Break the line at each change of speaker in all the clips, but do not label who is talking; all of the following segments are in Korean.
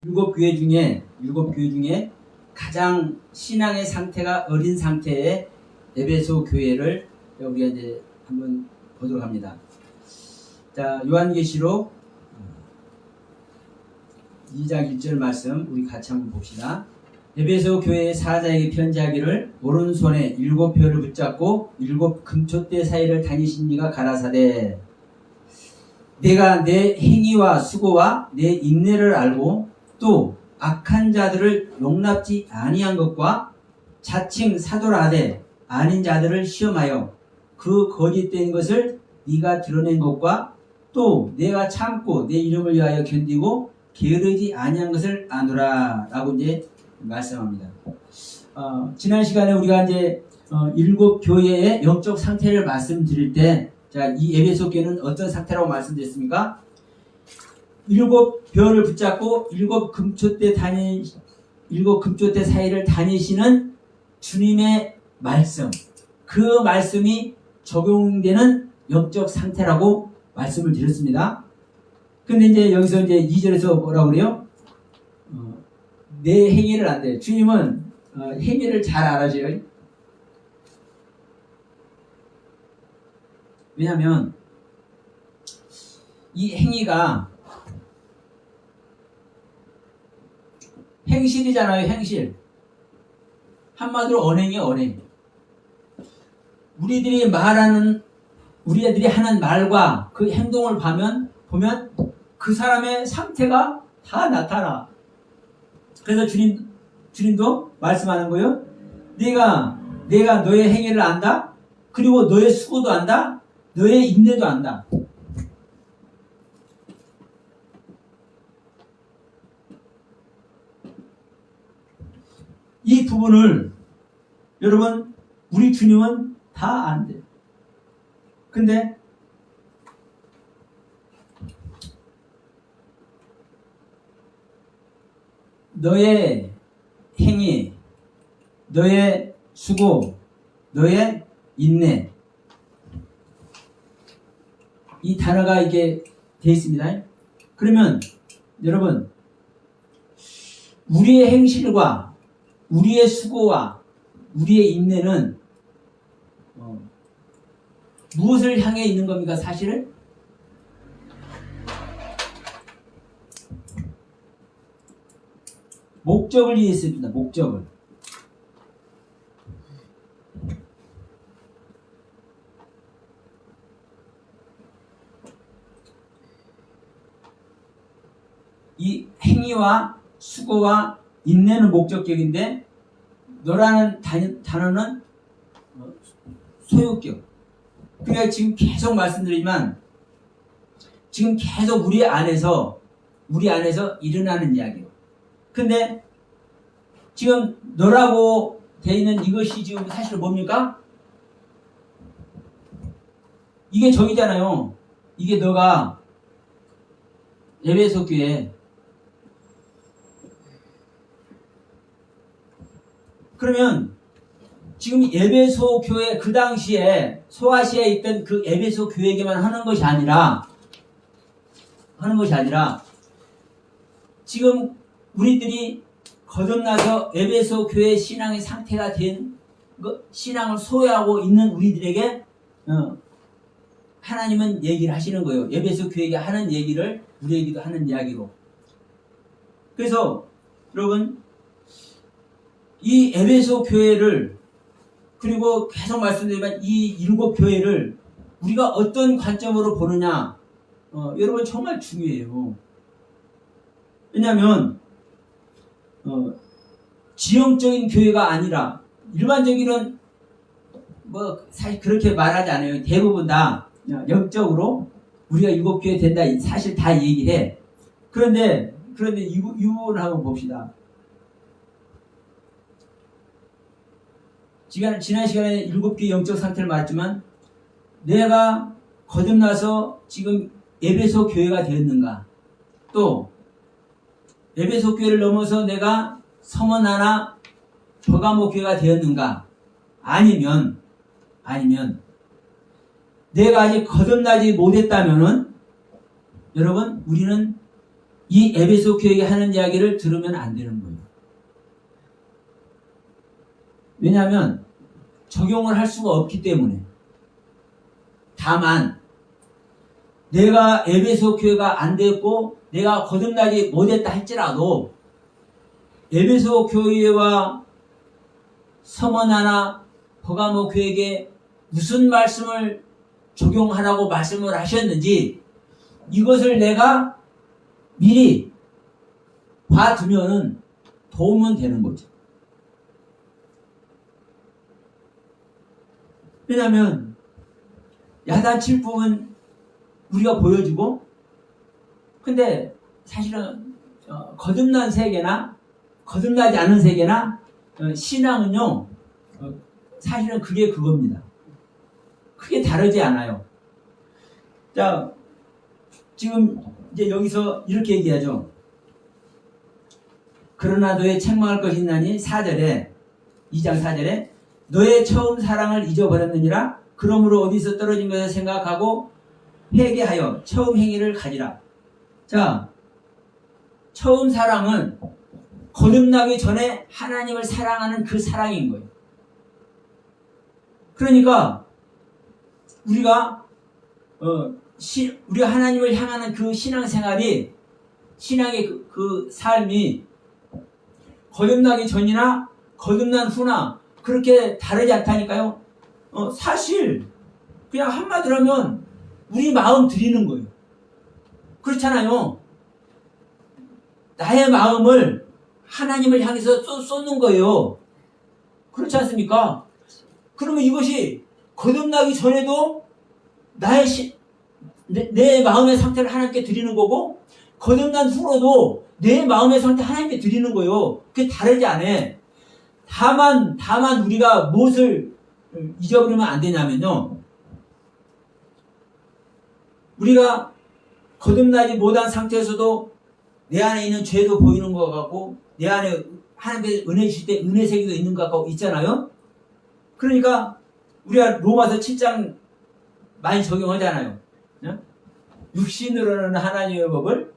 일곱 교회 중에 가장 신앙의 상태가 어린 상태의 에베소 교회를 우리가 이제 한번 보도록 합니다. 자, 요한계시록 2장 1절 말씀 우리 같이 한번 봅시다. 에베소 교회의 사자에게 편지하기를 오른손에 7표를 붙잡고 7 금촛대 사이를 다니신 이가 가라사대 내가 내 행위와 수고와 내 인내를 알고 또 악한 자들을 용납지 아니한 것과 자칭 사도라 하되 아닌 자들을 시험하여 그 거짓된 것을 네가 드러낸 것과 또 내가 참고 내 이름을 위하여 견디고 게으르지 아니한 것을 아노라 라고 이제 말씀합니다. 지난 시간에 우리가 이제 7 교회의 영적 상태를 말씀드릴 때, 자, 이 에베소 교회는 어떤 상태라고 말씀드렸습니까? 7 별을 붙잡고 7 금촛대 사이를 다니시는 주님의 말씀, 그 말씀이 적용되는 영적 상태라고 말씀을 드렸습니다. 근데 이제 여기서 이제 2절에서 뭐라고 그래요? 내 행위를 안 돼. 주님은 행위를 잘 알아줘요. 왜냐하면 이 행위가 행실이잖아요. 행실. 한마디로 언행이에요. 언행. 우리 애들이 하는 말과 그 행동을 보면 그 사람의 상태가 다 나타나. 그래서 주님도 말씀하는 거예요. 내가 너의 행위를 안다. 그리고 너의 수고도 안다. 너의 인내도 안다. 이 부분을 여러분 우리 주님은 다 안돼요. 근데 너의 행위, 너의 수고, 너의 인내, 이 단어가 이게 되어 있습니다. 그러면 여러분 우리의 행실과 우리의 수고와 우리의 인내는 무엇을 향해 있는 겁니까? 사실은 목적을 위해 있습니다. 목적을. 이 행위와 수고와 인내는 목적격인데 너라는 단어는 소유격. 그러니까 지금 계속 말씀드리지만 지금 계속 우리 안에서 일어나는 이야기예요. 근데 지금 너라고 되어 있는 이것이 지금 사실 뭡니까? 이게 저기잖아요. 이게 너가 에베소 교회. 그러면 지금 에베소 교회 그 당시에 소아시아에 있던 그 에베소 교회에게만 하는 것이 아니라 지금 우리들이 거듭나서 에베소 교회 신앙의 상태가 된 신앙을 소유하고 있는 우리들에게 하나님은 얘기를 하시는 거예요. 에베소 교회에게 하는 얘기를 우리에게도 하는 이야기로. 그래서 여러분 이 에베소 교회를 그리고 계속 말씀드리지만 이 7 교회를 우리가 어떤 관점으로 보느냐 여러분 정말 중요해요. 왜냐하면 지형적인 교회가 아니라 일반적인 사실 그렇게 말하지 않아요. 대부분 다 영적으로 우리가 7 교회 된다 사실 다 얘기해. 그런데 이 부분을 한번 봅시다. 지난 시간에 7 교회 영적 상태를 말했지만 내가 거듭나서 지금 에베소 교회가 되었는가? 또 에베소 교회를 넘어서 내가 서머나나 버가모 교회가 되었는가? 아니면 내가 아직 거듭나지 못했다면은 여러분 우리는 이 에베소 교회가 하는 이야기를 들으면 안 되는 거예요. 왜냐하면 적용을 할 수가 없기 때문에. 다만 내가 에베소 교회가 안 됐고 내가 거듭나지 못했다 할지라도 에베소 교회와 서머나나 버가모 교회에게 무슨 말씀을 적용하라고 말씀을 하셨는지 이것을 내가 미리 봐두면은 도움은 되는 거죠. 왜냐하면 야단칠 부분 우리가 보여주고, 근데 사실은 거듭난 세계나 거듭나지 않은 세계나 신앙은요 사실은 그게 그겁니다. 크게 다르지 않아요. 자, 지금 이제 여기서 이렇게 얘기하죠. 그러나 너의 책망할 것이 있나니 4절에 2장 4절에 너의 처음 사랑을 잊어버렸느니라. 그러므로 어디서 떨어진 것을 생각하고 회개하여 처음 행위를 가지라. 자, 처음 사랑은 거듭나기 전에 하나님을 사랑하는 그 사랑인 거예요. 그러니까 우리가 우리가 하나님을 향하는 그 신앙생활이, 신앙의 그 삶이 거듭나기 전이나 거듭난 후나 그렇게 다르지 않다니까요. 사실 그냥 한마디로 하면 우리 마음 드리는 거예요. 그렇잖아요. 나의 마음을 하나님을 향해서 쏟는 거예요. 그렇지 않습니까? 그러면 이것이 거듭나기 전에도 내 마음의 상태를 하나님께 드리는 거고, 거듭난 후로도 내 마음의 상태 하나님께 드리는 거예요. 그게 다르지 않아. 다만 우리가 무엇을 잊어버리면 안 되냐면요, 우리가 거듭나지 못한 상태에서도 내 안에 있는 죄도 보이는 것 같고, 내 안에 하나님의 은혜 주실 때 은혜 세계도 있는 것 같고 있잖아요. 그러니까 우리가 로마서 7장 많이 적용하잖아요. 육신으로는 하나님의 법을,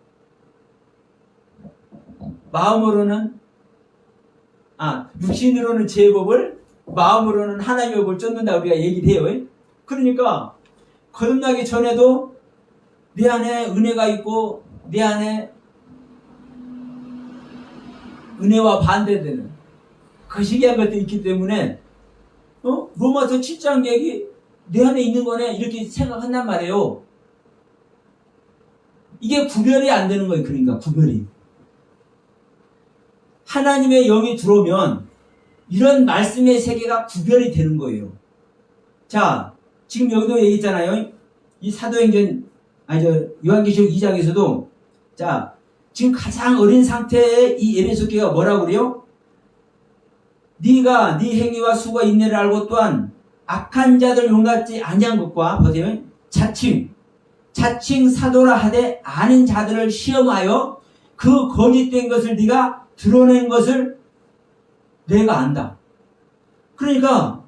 육신으로는 제 법을, 마음으로는 하나님의 법을 쫓는다 우리가 얘기를 해요. 그러니까 거듭나기 전에도 내 안에 은혜가 있고 내 안에 은혜와 반대되는 거시기한 것도 있기 때문에 로마서 7장 얘기 내 안에 있는 거네 이렇게 생각한단 말이에요. 이게 구별이 안 되는 거예요. 그러니까 구별이. 하나님의 영이 들어오면 이런 말씀의 세계가 구별이 되는 거예요. 자, 지금 여기도 얘기했잖아요. 이 요한계시록 2장에서도 자, 지금 가장 어린 상태의 이 에베소 교회가 뭐라고 그래요? 네가 네 행위와 수고 인내를 알고 또한 악한 자들 용납지 아니한 것과 보세요. 자칭 사도라 하되 아닌 자들을 시험하여 그 거짓된 것을 네가 드러낸 것을 내가 안다. 그러니까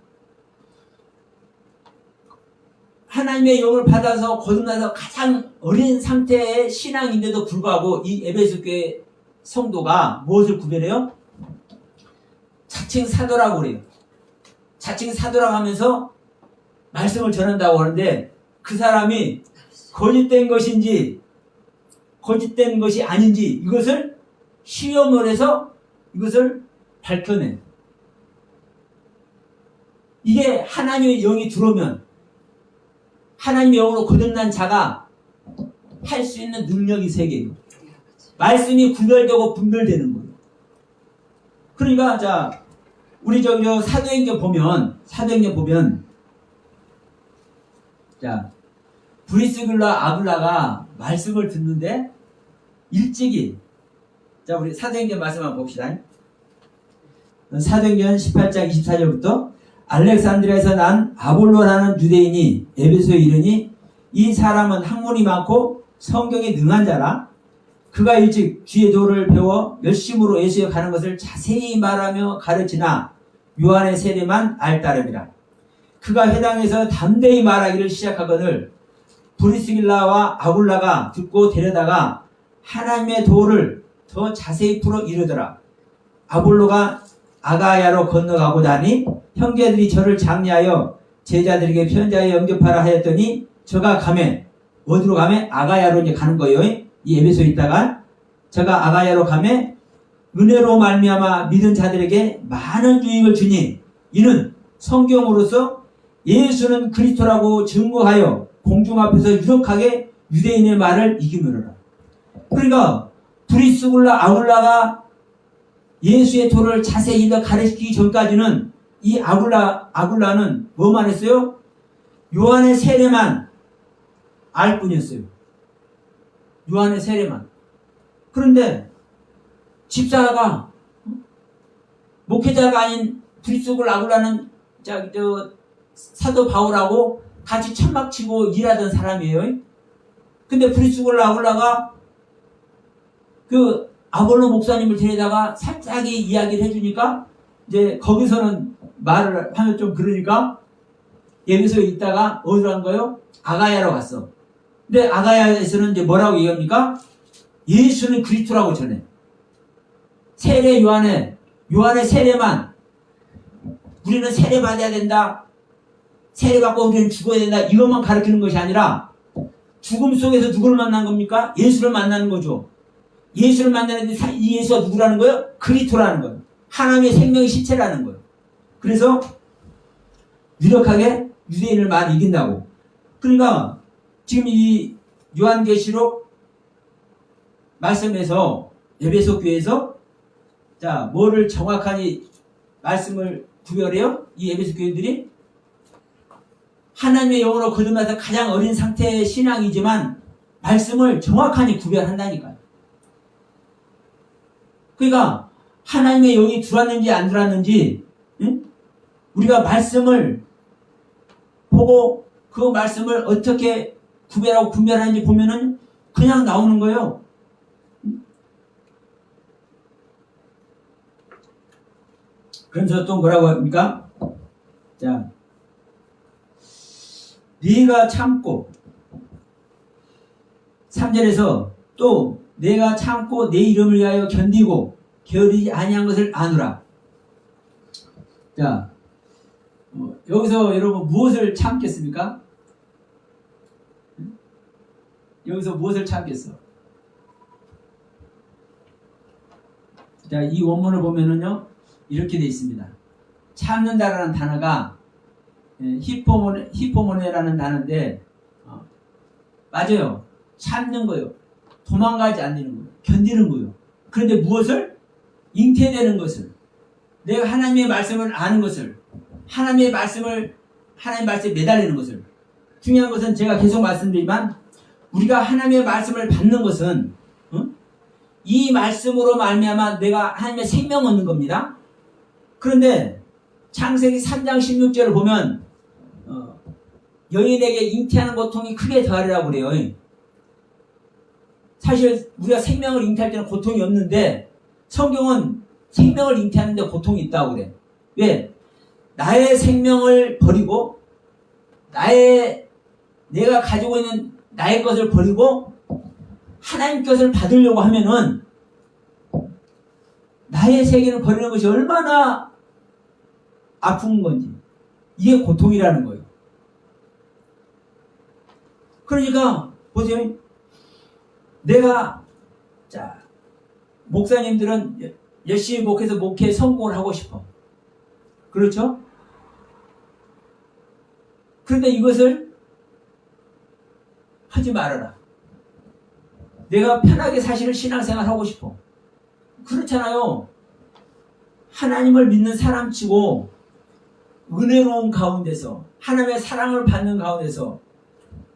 하나님의 영을 받아서 거듭나서 가장 어린 상태의 신앙인데도 불구하고 이 에베소 교회 성도가 무엇을 구별해요? 자칭 사도라고 그래요. 자칭 사도라고 하면서 말씀을 전한다고 하는데 그 사람이 거짓된 것인지 거짓된 것이 아닌지 이것을 시험을 해서 이것을 밝혀내. 이게 하나님의 영이 들어오면 하나님의 영으로 거듭난 자가 할 수 있는 능력이 세 개예요. 말씀이 구별되고 분별되는 거예요. 그러니까 자, 우리 사도행전 보면 자, 브리스길라 아굴라가 말씀을 듣는데 일찍이, 자, 우리 사도행전 말씀 한번 봅시다. 사도행전 18장 24절부터 알렉산드리아에서 난 아볼로라는 유대인이 에베소에 이르니 이 사람은 학문이 많고 성경에 능한 자라. 그가 일찍 주의 도를 배워 열심으로 예수에 가는 것을 자세히 말하며 가르치나 요한의 세례만 알 따름이라. 그가 회당에서 담대히 말하기를 시작하거늘 브리스길라와 아굴라가 듣고 데려다가 하나님의 도를 더 자세히 풀어 이르더라. 아볼로가 아가야로 건너가고 나니 형제들이 저를 장려하여 제자들에게 편지하여 영접하라 하였더니 저가 가매 어디로 가매? 아가야로 이제 가는 거예요. 이 에베소에 있다가 저가 아가야로 가매 은혜로 말미암아 믿은 자들에게 많은 유익을 주니 이는 성경으로서 예수는 그리스도라고 증거하여 공중 앞에서 유력하게 유대인의 말을 이기므로라. 그러니까 브리스굴라 아굴라가 예수의 도를 자세히 가르치기 전까지는 이 아굴라는 뭐만 했어요? 요한의 세례만 알 뿐이었어요. 요한의 세례만. 그런데 집사가 목회자가 아닌 브리스굴라 아굴라는 사도 바울하고 같이 천막 치고 일하던 사람이에요. 근데 브리스굴라 아굴라가 그 아볼로 목사님을 데려다가 살짝이 이야기를 해주니까 이제 거기서는 말을 하면 좀 그러니까 에베소에 있다가 어디로 간 거예요? 아가야로 갔어. 근데 아가야에서는 이제 뭐라고 얘기합니까? 예수는 그리스도라고 전해. 세례 요한의 세례만 우리는 세례 받아야 된다. 세례 받고 우리는 죽어야 된다. 이것만 가르치는 것이 아니라 죽음 속에서 누구를 만난 겁니까? 예수를 만나는 거죠. 예수를 만나는데 이 예수가 누구라는 거예요? 그리스도라는 거예요. 하나님의 생명의 실체라는 거예요. 그래서 유력하게 유대인을 많이 이긴다고. 그러니까 지금 이 요한계시록 말씀에서 에베소 교회에서 자 뭐를 정확하게 말씀을 구별해요? 이 에베소 교회들이 하나님의 영으로 거듭나서 가장 어린 상태의 신앙이지만 말씀을 정확하게 구별한다니까요. 그러니까 하나님의 영이 들어왔는지 안 들어왔는지 응? 우리가 말씀을 보고 그 말씀을 어떻게 구별하고 분별하는지 보면은 그냥 나오는 거예요. 그래서 또 뭐라고 합니까? 자, 네가 참고 3절에서 또 내가 참고 내 이름을 위하여 견디고 게으르지 아니한 것을 아노라. 자, 여기서 여러분 무엇을 참겠습니까? 여기서 무엇을 참겠어? 자, 이 원문을 보면은요 이렇게 되어 있습니다. 참는다라는 단어가 히포모네라는 단어인데 맞아요. 참는 거요. 도망가지 않는 거요. 견디는 거요. 그런데 무엇을? 잉태되는 것을. 내가 하나님의 말씀을 아는 것을. 하나님의 말씀에 매달리는 것을. 중요한 것은 제가 계속 말씀드리지만 우리가 하나님의 말씀을 받는 것은 이 말씀으로 말미암아 내가 하나님의 생명을 얻는 겁니다. 그런데 창세기 3장 16절을 보면 여인에게 잉태하는 고통이 크게 더하리라고 그래요. 사실 우리가 생명을 잉태할 때는 고통이 없는데 성경은 생명을 잉태하는데 고통이 있다고 그래. 왜? 나의 생명을 버리고 내가 가지고 있는 나의 것을 버리고 하나님 것을 받으려고 하면은 나의 세계를 버리는 것이 얼마나 아픈 건지 이게 고통이라는 거예요. 그러니까 보세요. 내가 목사님들은 열심히 목회해서 목회에 성공을 하고 싶어. 그렇죠? 그런데 이것을 하지 말아라. 내가 편하게 사실은 신앙생활 하고 싶어. 그렇잖아요. 하나님을 믿는 사람치고 은혜로운 가운데서 하나님의 사랑을 받는 가운데서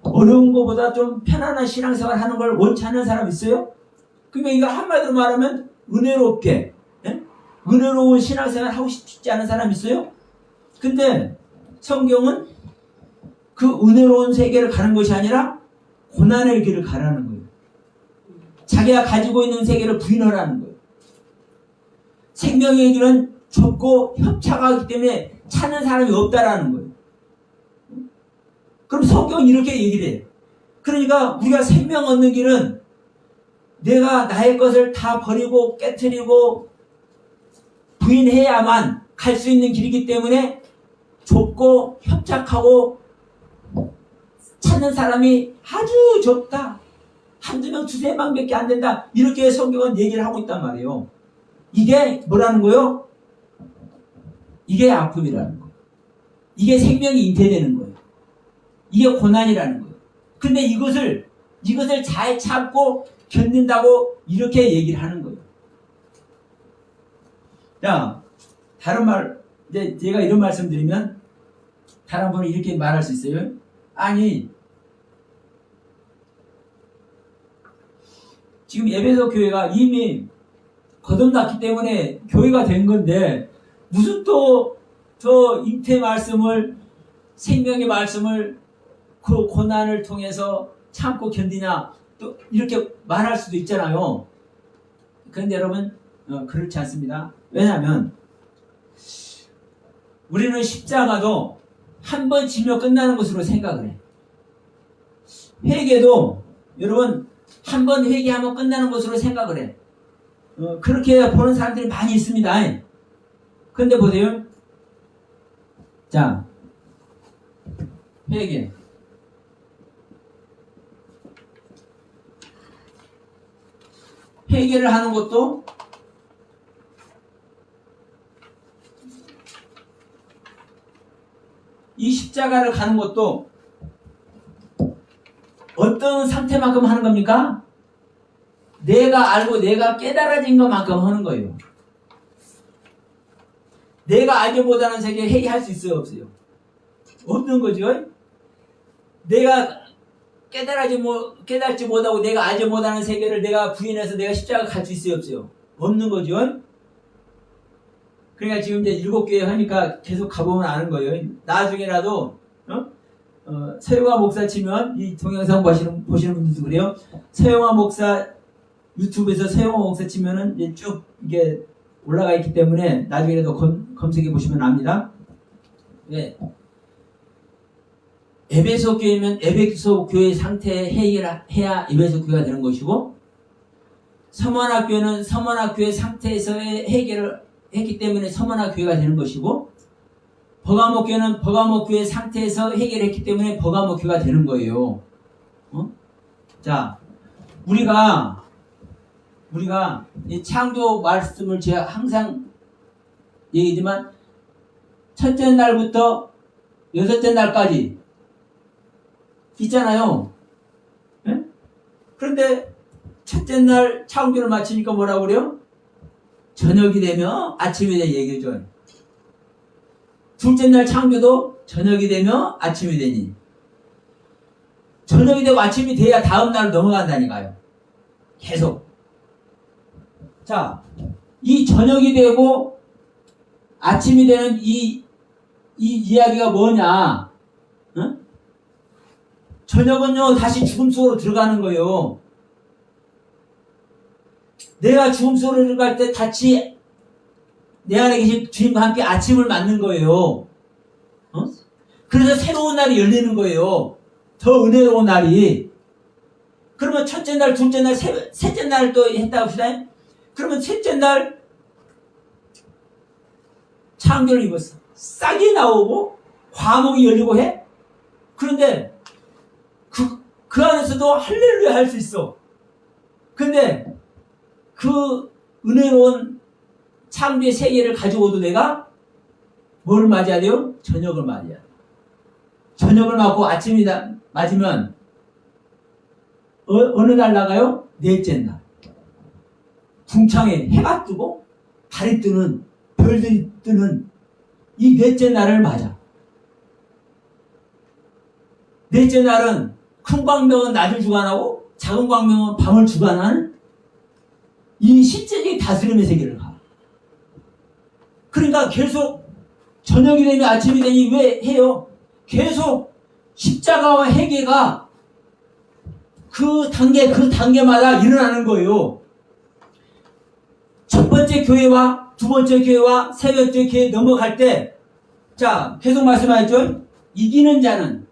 어려운 것보다 좀 편안한 신앙생활 하는 걸 원치 않는 사람 있어요? 그러니까 이거 한마디로 말하면 은혜롭게 은혜로운 신앙생활 하고 싶지 않은 사람 있어요? 근데 성경은 그 은혜로운 세계를 가는 것이 아니라 고난의 길을 가라는 거예요. 자기가 가지고 있는 세계를 부인하라는 거예요. 생명의 길은 좁고 협착하기 때문에 찾는 사람이 없다라는 거예요. 그럼 성경은 이렇게 얘기를 해요. 그러니까 우리가 생명 얻는 길은 내가 나의 것을 다 버리고 깨트리고 부인해야만 갈 수 있는 길이기 때문에 좁고 협착하고 찾는 사람이 아주 좁다. 한두 명, 두세 명밖에 안 된다. 이렇게 성경은 얘기를 하고 있단 말이에요. 이게 뭐라는 거요? 이게 아픔이라는 거. 이게 생명이 잉태되는 거예요. 이게 고난이라는 거예요. 근데 이것을 잘 참고 견딘다고 이렇게 얘기를 하는 거예요. 자, 다른 말, 이제 제가 이런 말씀 드리면 다른 분은 이렇게 말할 수 있어요. 아니, 지금 에베소 교회가 이미 거듭났기 때문에 교회가 된 건데 무슨 또 저 잉태 말씀을, 생명의 말씀을 그 고난을 통해서 참고 견디냐, 또 이렇게 말할 수도 있잖아요. 그런데 여러분 그렇지 않습니다. 왜냐하면 우리는 십자가도 한 번 지며 끝나는 것으로 생각을 해. 회개도 여러분 한 번 회개하면 끝나는 것으로 생각을 해. 그렇게 보는 사람들이 많이 있습니다. 그런데 보세요. 자, 회개. 회개를 하는 것도 이 십자가를 가는 것도 어떤 상태만큼 하는 겁니까? 내가 알고 내가 깨달아진 것만큼 하는 거예요. 내가 알지 못하는 세계 회개할 수 있어요, 없어요? 없는 거죠. 내가 깨달지 못하고 내가 알지 못하는 세계를 내가 부인해서 내가 십자가 갈 수 있어요, 없어요? 없는 거죠. 그러니까 지금 이제 7교회 하니까 계속 가보면 아는 거예요. 나중에라도 서영화 목사 치면 이 동영상 보시는 분들도 그래요. 서영화 목사 유튜브에서 서영화 목사 치면은 이제 쭉 이게 올라가 있기 때문에 나중에라도 검색해 보시면 압니다. 네. 에베소 교회면 에베소 교회 상태에 해야 에베소 교회가 되는 것이고, 서머나교회는 서머나교회 상태에서 해결을 했기 때문에 서머나교회가 되는 것이고, 버가모교회는 버가모교회 상태에서 해결했기 때문에 버가모교회가 되는 거예요. 자, 우리가 이 창조 말씀을 제가 항상 얘기지만 첫째 날부터 여섯째 날까지 있잖아요. 네? 그런데 첫째 날 창조를 마치니까 뭐라고 그래요? 저녁이 되면 아침이 되니 얘기해줘요. 둘째 날 창조도 저녁이 되면 아침이 되니. 저녁이 되고 아침이 돼야 다음 날 넘어간다니까요. 계속. 자, 이 저녁이 되고 아침이 되는 이 이야기가 뭐냐? 어? 저녁은요, 다시 죽음 속으로 들어가는 거예요. 내가 죽음 속으로 들어갈 때 같이 내 안에 계신 주님과 함께 아침을 맞는 거예요. 그래서 새로운 날이 열리는 거예요. 더 은혜로운 날이. 그러면 첫째 날, 둘째 날, 셋째 날 또 했다 합시다. 그러면 셋째 날 창조를 입었어. 싹이 나오고 과목이 열리고 해. 그런데 그 안에서도 할렐루야 할 수 있어. 근데 그 은혜로운 창조의 세계를 가지고도 내가 뭐를 맞이해야 돼요? 저녁을 맞이해야 돼요. 저녁을 맞고 아침이 맞으면 어느 날 나가요? 넷째 날. 궁창에 해가 뜨고 달이 뜨는, 별들이 뜨는 이 넷째 날을 맞아. 넷째 날은 큰 광명은 낮을 주관하고 작은 광명은 밤을 주관하는 이 실제적인 다스림의 세계를 가. 그러니까 계속 저녁이 되면 아침이 되니 왜 해요? 계속 십자가와 회개가 그 단계마다 일어나는 거예요. 첫 번째 교회와 두 번째 교회와 세 번째 교회 넘어갈 때, 자, 계속 말씀하셨죠? 이기는 자는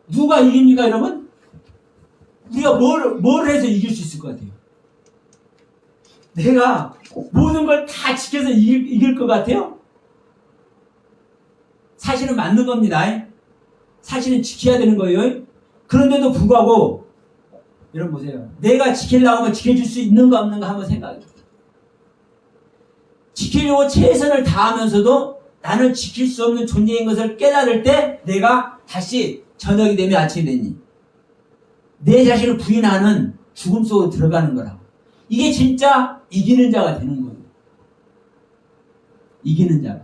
누가 이깁니까, 여러분? 우리가 뭘 해서 이길 수 있을 것 같아요? 내가 모든 걸 다 지켜서 이길 것 같아요? 사실은 맞는 겁니다. 사실은 지켜야 되는 거예요. 그런데도 불구하고 여러분 보세요. 내가 지키려고 하면 지켜줄 수 있는가 없는가 한번 생각해 보세요. 지키려고 최선을 다하면서도 나는 지킬 수 없는 존재인 것을 깨달을 때 내가 다시 저녁이 되면 아침이 되니 내 자신을 부인하는 죽음 속으로 들어가는 거라고. 이게 진짜 이기는 자가 되는 거예요. 이기는 자가.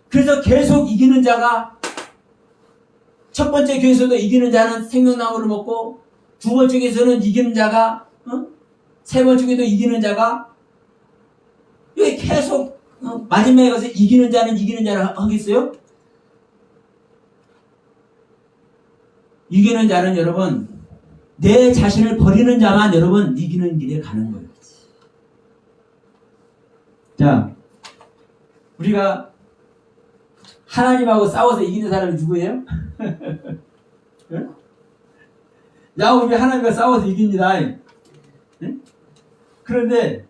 그래서 계속 이기는 자가 첫 번째 교회에서도 이기는 자는 생명나무를 먹고 두 번째 교회에서는 이기는 자가 세 번째 교회도 이기는 자가 왜 계속 마지막에 가서 이기는 자는 이기는 자를 하겠어요? 이기는 자는 여러분 내 자신을 버리는 자만 여러분 이기는 길에 가는 거예요. 자, 우리가 하나님하고 싸워서 이기는 사람이 누구예요? 야곱이 하나님과 싸워서 이깁니다. 그런데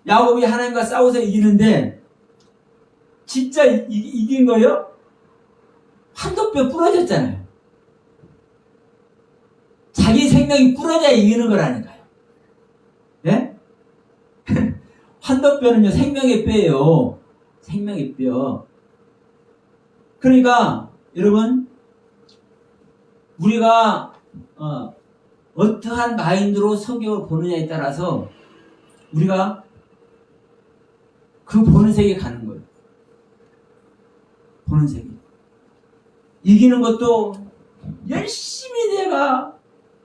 야곱이 하나님과 싸워서 이기는데 진짜 이긴 거예요? 한도뼈 부러졌잖아요. 자기 생명이 부러져야 이기는 거라니까요. 예? 환도뼈는요 생명의 뼈예요. 생명의 뼈. 그러니까 여러분 우리가 어떠한 마인드로 성경을 보느냐에 따라서 우리가 그 보는 세계에 가는 거예요. 보는 세계. 이기는 것도 열심히 내가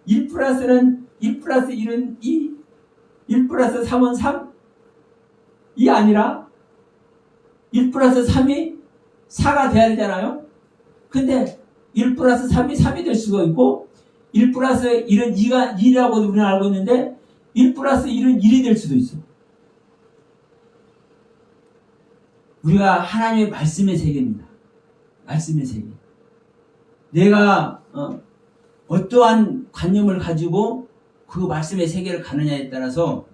1 플러스는 1 플러스 1은 2, 1 플러스 3은 3? 이 아니라 1 플러스 3이 4가 돼야 되잖아요. 근데 1 플러스 3이 3이 될 수가 있고 1 플러스 1은 2라고 우리는 알고 있는데 1 플러스 1은 1이 될 수도 있어. 우리가 하나님의 말씀의 세계입니다. 말씀의 세계. 내가 어떠한 관념을 가지고 그 말씀의 세계를 가느냐에 따라서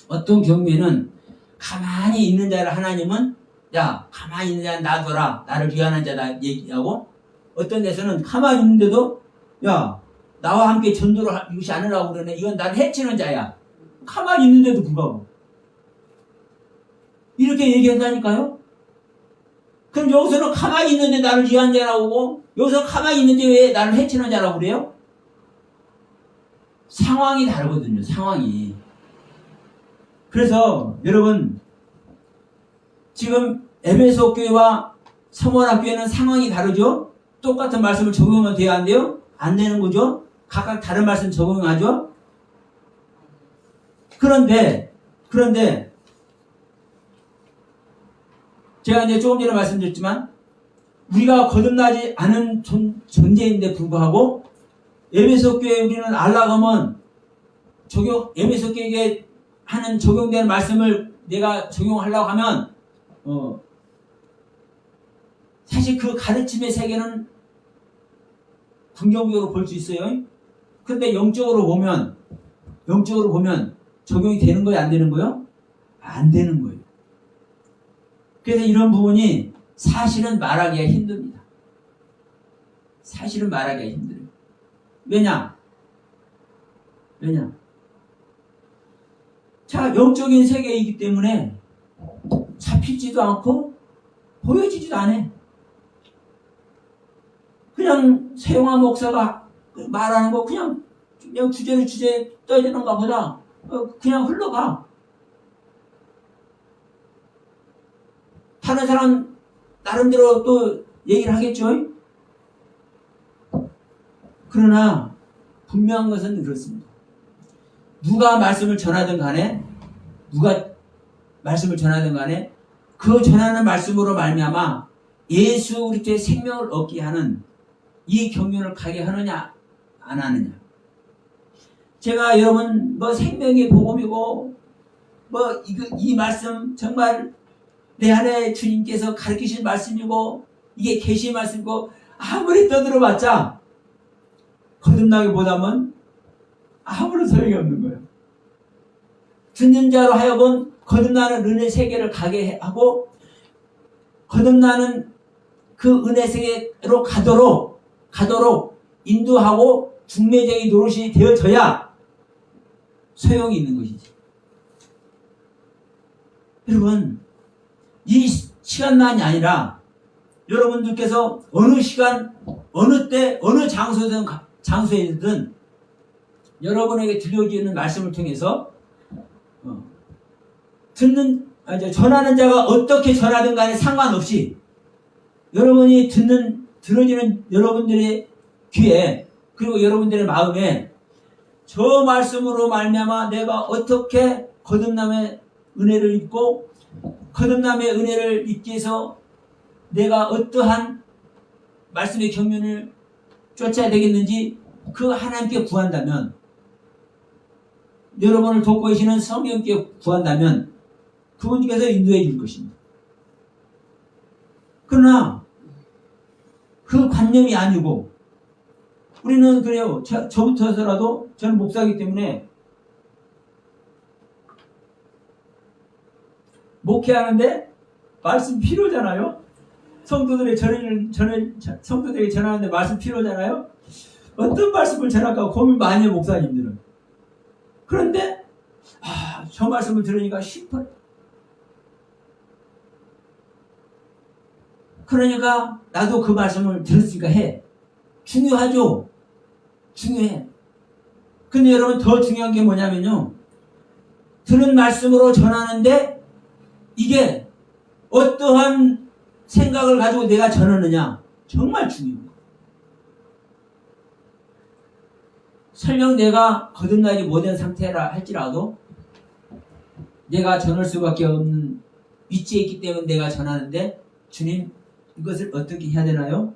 어떤 경우에는 가만히 있는 자를 하나님은 야 가만히 있는 자는 놔둬라 나를 위하는 자다 얘기하고 어떤 데서는 가만히 있는데도 야 나와 함께 전도를 이것이 않으라고 그러네. 이건 나를 해치는 자야. 가만히 있는데도 불구하고 이렇게 얘기한다니까요. 그럼 여기서는 가만히 있는데 나를 위한 자라고 하고 여기서 가만히 있는데 왜 나를 해치는 자라고 그래요? 상황이 다르거든요. 상황이. 그래서 여러분 지금 에베소 교회와 서문학교회는 상황이 다르죠? 똑같은 말씀을 적용하면 돼야 안 돼요? 안 되는 거죠? 각각 다른 말씀 적용하죠? 그런데 제가 이제 조금 전에 말씀드렸지만 우리가 거듭나지 않은 존재인데 불구하고 에베소 교회에 우리는 알라가면 에베소 교회에 하는 적용되는 말씀을 내가 적용하려고 하면 사실 그 가르침의 세계는 긍정적으로 볼 수 있어요. 그런데 영적으로 보면 적용이 되는 거예요? 안 되는 거예요? 안 되는 거예요. 그래서 이런 부분이 사실은 말하기가 힘듭니다. 사실은 말하기가 힘들어요. 왜냐? 자, 영적인 세계이기 때문에 잡히지도 않고 보여지지도 않아. 그냥 세용화 목사가 말하는 거 그냥 주제를 떠지는가 보다 그냥 흘러가. 다른 사람 나름대로 또 얘기를 하겠죠. 그러나 분명한 것은 그렇습니다. 누가 말씀을 전하든 간에 그 전하는 말씀으로 말미암아 예수 그리스도의 생명을 얻게 하는 이 경륜을 가게 하느냐 안 하느냐. 제가 여러분 생명의 복음이고 이 말씀 정말 내 안에 주님께서 가르치신 말씀이고 이게 계시 말씀이고 아무리 떠들어봤자 거듭나게 못하면 아무런 소용이 없는 거예요. 듣는 자로 하여금 거듭나는 은혜 세계를 가게 하고 거듭나는 그 은혜 세계로 가도록 인도하고 중매적인 노릇이 되어져야 소용이 있는 것이지. 여러분, 이 시간만이 아니라 여러분들께서 어느 시간, 어느 때, 어느 장소에든 여러분에게 들려지는 말씀을 통해서 전하는 자가 어떻게 전하든 간에 상관없이 여러분이 들어지는 여러분들의 귀에 그리고 여러분들의 마음에 저 말씀으로 말미암아 내가 어떻게 거듭남의 은혜를 입고 거듭남의 은혜를 입기 위해서 내가 어떠한 말씀의 경륜을 쫓아야 되겠는지 그 하나님께 구한다면 여러분을 돕고 계시는 성령께 구한다면 그분께서 인도해 줄 것입니다. 그러나 그 관념이 아니고 우리는 그래요. 저부터서라도 저는 목사이기 때문에 목회하는데 말씀 필요잖아요. 성도들에게 전하는데 말씀 필요잖아요. 어떤 말씀을 전할까 고민 많이 해요, 목사님들은. 그런데 저 말씀을 들으니까 싶어요. 그러니까 나도 그 말씀을 들었으니까 해. 중요하죠. 중요해. 근데 여러분 더 중요한 게 뭐냐면요. 들은 말씀으로 전하는데 이게 어떠한 생각을 가지고 내가 전하느냐. 정말 중요해요. 설령 내가 거듭나지 못한 상태라 할지라도 내가 전할 수밖에 없는 위치에 있기 때문에 내가 전하는데 주님 이것을 어떻게 해야 되나요?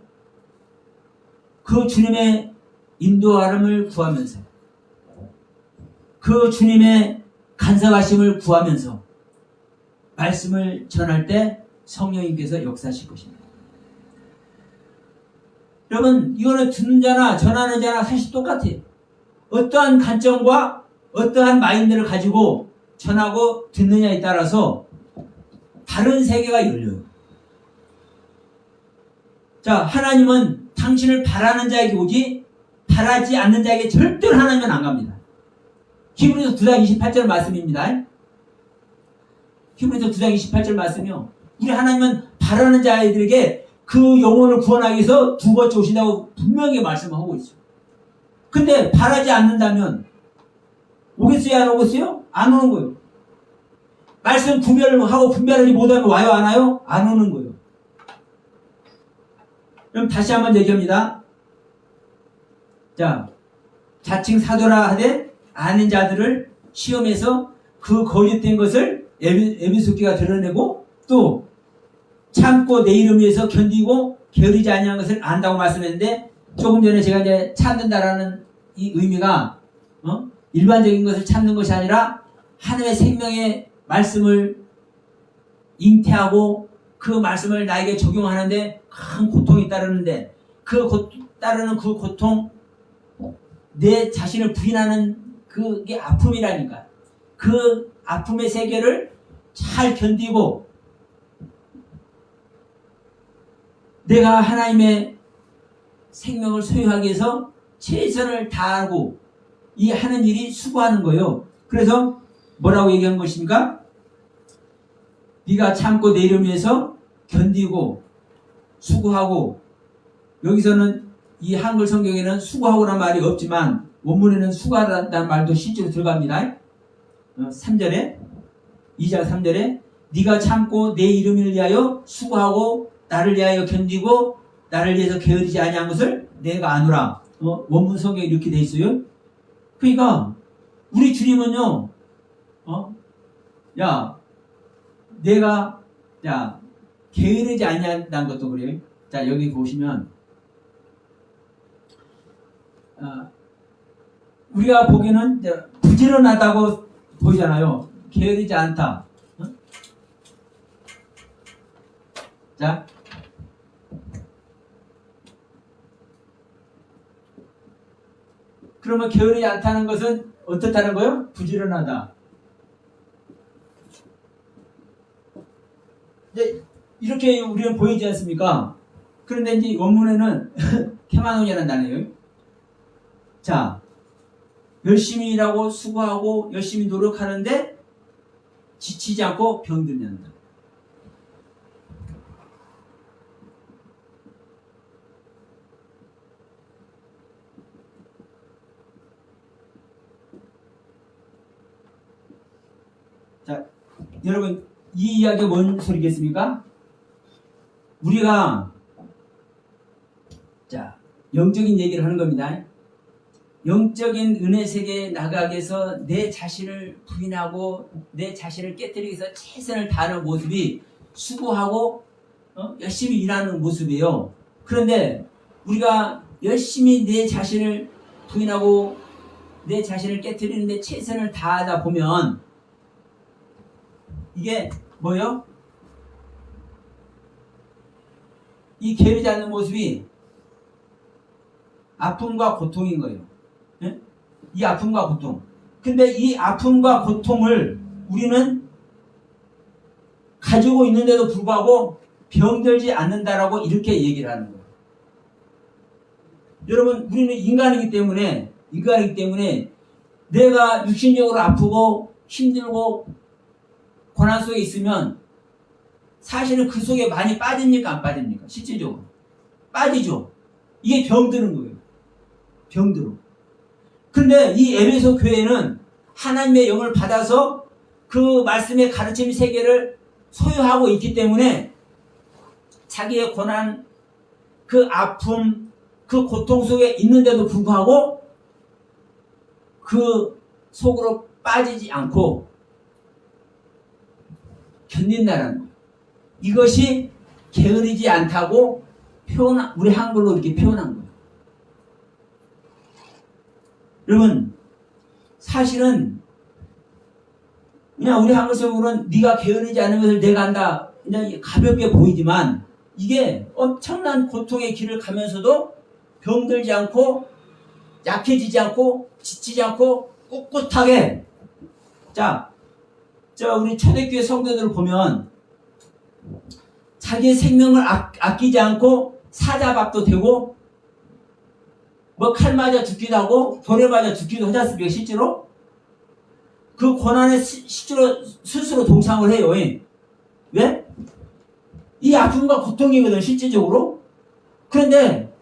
그 주님의 인도하심을 구하면서 그 주님의 간섭하심을 구하면서 말씀을 전할 때 성령님께서 역사하실 것입니다. 여러분 이거는 듣는 자나 전하는 자나 사실 똑같아요. 어떠한 관점과 어떠한 마인드를 가지고 전하고 듣느냐에 따라서 다른 세계가 열려요. 자, 하나님은 당신을 바라는 자에게 오지 바라지 않는 자에게 절대로 하나님은 안 갑니다. 히브리서 9장 28절 말씀입니다. 히브리서 9장 28절 말씀이요. 우리 하나님은 바라는 자들에게 그 영혼을 구원하기 위해서 두 번째 오신다고 분명히 말씀하고 있어요. 근데 바라지 않는다면 오겠어요? 안 오겠어요? 안 오는 거예요. 말씀 분별하고 분별하지 못하면 와요? 안 와요? 안 오는 거예요. 그럼 다시 한번 얘기합니다. 자, 자칭 사도라 하되 아닌 자들을 시험해서 그 거짓된 것을 에비소기가 드러내고 또 참고 내 이름 위해서 견디고 게으르지 아니한 것을 안다고 말씀했는데 조금 전에 제가 이제 찾는다라는 이 의미가 일반적인 것을 찾는 것이 아니라 하나님의 생명의 말씀을 잉태하고 그 말씀을 나에게 적용하는데 큰 고통이 따르는데 따르는 그 고통 내 자신을 부인하는 그게 아픔이라니까. 그 아픔의 세계를 잘 견디고 내가 하나님의 생명을 소유하기 위해서 최선을 다하고 이 하는 일이 수고하는 거예요. 그래서 뭐라고 얘기한 것입니까? 네가 참고 내 이름 위해서 견디고 수고하고 여기서는 이 한글 성경에는 수고하고란 말이 없지만 원문에는 수고하다는 말도 실제로 들어갑니다. 3절에 2장 3절에 네가 참고 내 이름을 위하여 수고하고 나를 위하여 견디고 나를 위해서 게으르지 아니한 것을 내가 아노라. 원문 성경에 이렇게 돼 있어요. 그러니까 우리 주님은요. 내가 게으르지 아니한다는 것도 그래요. 자, 여기 보시면 우리가 보기에는 부지런하다고 보이잖아요. 게으르지 않다. 자, 그러면 게으르지 않다는 것은 어떻다는 거예요? 부지런하다. 이제 이렇게 우리는 보이지 않습니까? 그런데 이제 원문에는 케마노니라는 단어예요. 자, 열심히 일하고 수고하고 열심히 노력하는데 지치지 않고 병들지 않는다. 자, 여러분 이 이야기가 뭔 소리겠습니까? 우리가 자 영적인 얘기를 하는 겁니다. 영적인 은혜 세계에 나가기 위해서 내 자신을 부인하고 내 자신을 깨뜨리기 위해서 최선을 다하는 모습이 수고하고 열심히 일하는 모습이에요. 그런데 우리가 열심히 내 자신을 부인하고 내 자신을 깨뜨리는데 최선을 다하다 보면 이게 뭐요? 이 게으르지 않는 모습이 아픔과 고통인 거예요. 네? 이 아픔과 고통. 근데 이 아픔과 고통을 우리는 가지고 있는데도 불구하고 병들지 않는다라고 이렇게 얘기를 하는 거예요. 여러분, 우리는 인간이기 때문에 내가 육신적으로 아프고 힘들고 고난 속에 있으면 사실은 그 속에 많이 빠집니까? 안 빠집니까? 실질적으로. 빠지죠. 이게 병드는 거예요. 병들어. 근데 이 에베소 교회는 하나님의 영을 받아서 그 말씀의 가르침 세계를 소유하고 있기 때문에 자기의 고난, 그 아픔, 그 고통 속에 있는데도 불구하고 그 속으로 빠지지 않고 견딘다는 거예요. 이것이 게으르지 않다고 우리 한글로 이렇게 표현한 거예요. 여러분, 사실은 그냥 우리 한글 속으로는 네가 게으르지 않은 것을 내가 한다. 그냥 가볍게 보이지만 이게 엄청난 고통의 길을 가면서도 병들지 않고 약해지지 않고 지치지 않고 꿋꿋하게 우리 초대교회 성도들을 보면 자기의 생명을 아끼지 않고 사자밥도 되고 뭐 칼 맞아 죽기도 하고 돌에 맞아 죽기도 하지 않습니까? 실제로 그 고난에 실제로 스스로 동참을 해요. 왜? 이 아픔과 고통이거든 실질적으로. 그런데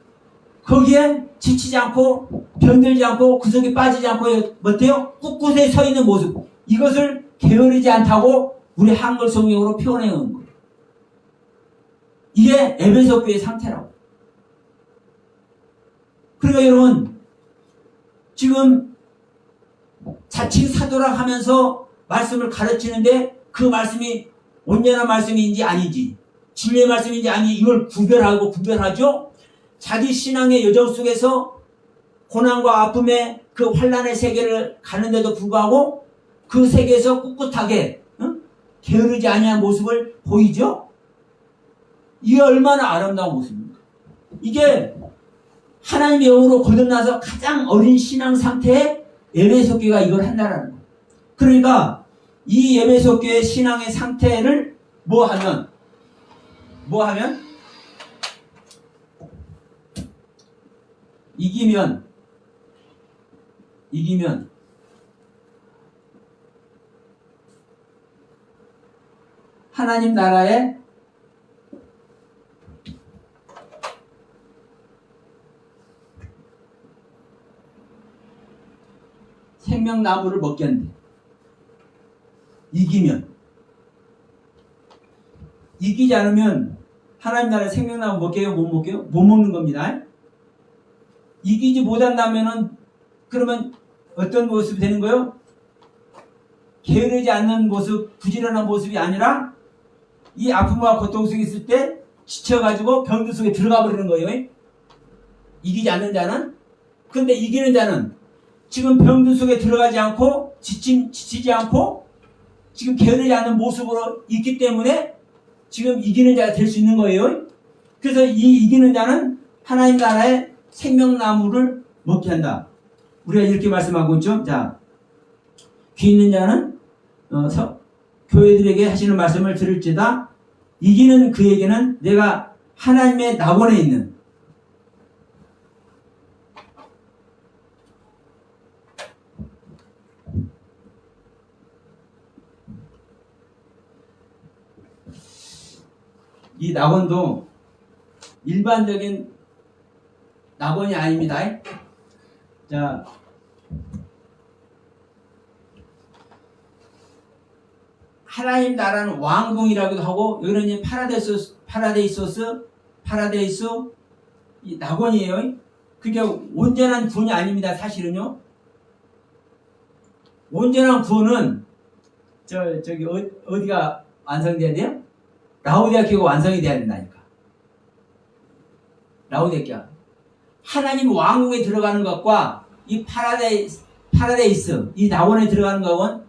거기에 지치지 않고 병들지 않고 그 속에 빠지지 않고 어때요? 꿋꿋하게 서 있는 모습, 이것을 게으르지 않다고 우리 한글 성경으로 표현해 놓은 거예요. 이게 에베소 교회의 상태라고. 그러니까 여러분, 지금 자칭 사도라 하면서 말씀을 가르치는데 그 말씀이 온전한 말씀인지 아니지, 진리의 말씀인지 아니지, 이걸 구별하죠. 자기 신앙의 여정 속에서 고난과 아픔의 그 환난의 세계를 가는데도 불구하고 그 세계에서 꿋꿋하게 게으르지 아니한 모습을 보이죠. 이게 얼마나 아름다운 모습입니까? 이게 하나님의 영으로 거듭나서 가장 어린 신앙 상태에 에베소 교회가 이걸 한다라는 거예요. 그러니까 이 에베소 교회의 신앙의 상태를 뭐 하면 이기면 하나님 나라의 생명나무를 먹게 한대. 이기지 않으면 하나님 나라의 생명나무 먹게요? 못 먹게요? 못 먹는 겁니다. 이기지 못한다면은 그러면 어떤 모습이 되는 거예요? 게으르지 않는 모습, 부지런한 모습이 아니라 이 아픔과 고통 속에 있을 때 지쳐가지고 병들 속에 들어가 버리는 거예요. 이기지 않는 자는. 근데 이기는 자는 지금 병들 속에 들어가지 않고 지치지 않고 지금 게으르지 않는 모습으로 있기 때문에 지금 이기는 자가 될 수 있는 거예요. 그래서 이 이기는 자는 하나님 나라의 생명나무를 먹게 한다. 우리가 이렇게 말씀하고 있죠. 자, 귀 있는 자는 교회들에게 하시는 말씀을 들을지다. 이기는 그에게는 내가 하나님의 낙원에 있는 이 낙원도 일반적인 낙원이 아닙니다. 자, 하나님 나라는 왕궁이라고도 하고, 여기는 이제 파라데이스 이 낙원이에요. 그게 온전한 구원이 아닙니다. 사실은요. 온전한 구원은 저기 어디가 완성돼야 돼요? 라오디아교가 완성이 돼야 된다니까. 라오디아교. 하나님 왕궁에 들어가는 것과 이 파라데이스 이 낙원에 들어가는 것은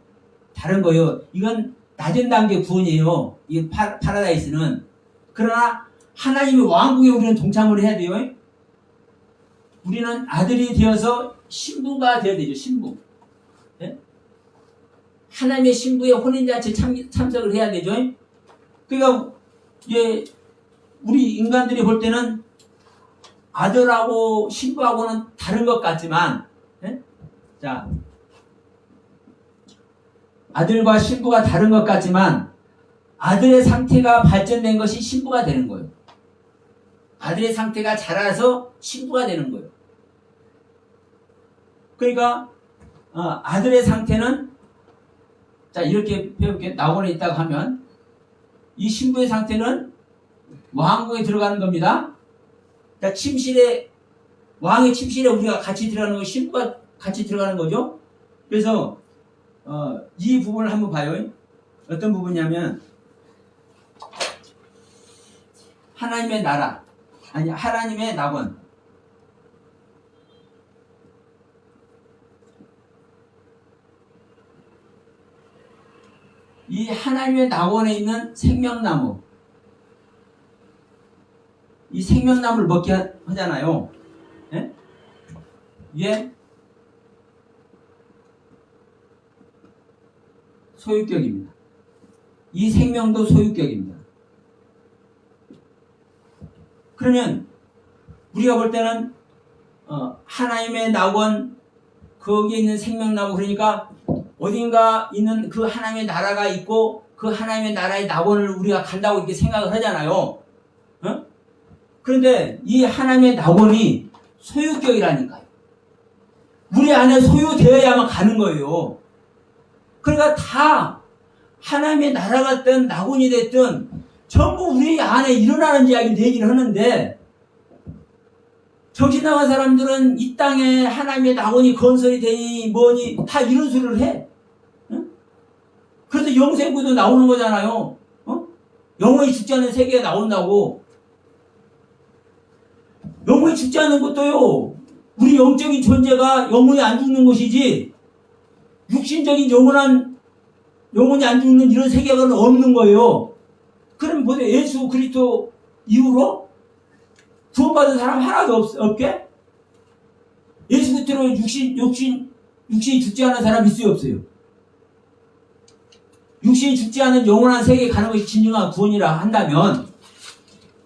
다른 거예요. 이건 낮은 단계 구원이에요. 이 파라다이스는. 그러나 하나님의 왕국에 우리는 동참을 해야 돼요. 우리는 아들이 되어서 신부가 되어야 되죠. 신부. 네? 하나님의 신부의 혼인잔치에 참석을 해야 되죠. 그러니까 이제 우리 인간들이 볼 때는 아들하고 신부하고는 다른 것 같지만, 네? 자, 아들과 신부가 다른 것 같지만 아들의 상태가 발전된 것이 신부가 되는 거예요. 아들의 상태가 자라서 신부가 되는 거예요. 그러니까 아들의 상태는 자 이렇게 배울게 낙원에 있다고 하면 이 신부의 상태는 왕궁에 들어가는 겁니다. 자, 침실에 왕의 침실에 우리가 같이 들어가는 거 신부가 같이 들어가는 거죠. 그래서 이 부분을 한번 봐요. 어떤 부분이냐면 하나님의 나라 아니 하나님의 낙원 이 하나님의 낙원에 있는 생명나무 이 생명나무를 먹게 하잖아요. 예? 이게 소유격입니다. 이 생명도 소유격입니다. 그러면 우리가 볼 때는 하나님의 낙원 거기에 있는 생명나무 그러니까 어딘가 있는 그 하나님의 나라가 있고 그 하나님의 나라의 낙원을 우리가 간다고 이렇게 생각을 하잖아요. 그런데 이 하나님의 낙원이 소유격이라니까요. 우리 안에 소유되어야만 가는 거예요. 그러니까 다 하나님의 나라가 됐든 낙원이 됐든 전부 우리 안에 일어나는 이야기를 얘기를 하는데 정신 나간 사람들은 이 땅에 하나님의 낙원이 건설이 되니 뭐니 다 이런 소리를 해. 응? 그래서 영생구도 나오는 거잖아요. 영원히 죽지 않는 세계가 나온다고. 영원히 죽지 않는 것도요. 우리 영적인 존재가 영원히 안 죽는 것이지 육신적인 영원히 안 죽는 이런 세계관은 없는 거예요. 그럼 뭐죠? 예수 그리스도 이후로 구원받은 사람 하나도 없게? 예수 그리스도로 육신이 죽지 않은 사람 있어요, 없어요? 육신이 죽지 않은 영원한 세계에 가는 것이 진정한 구원이라 한다면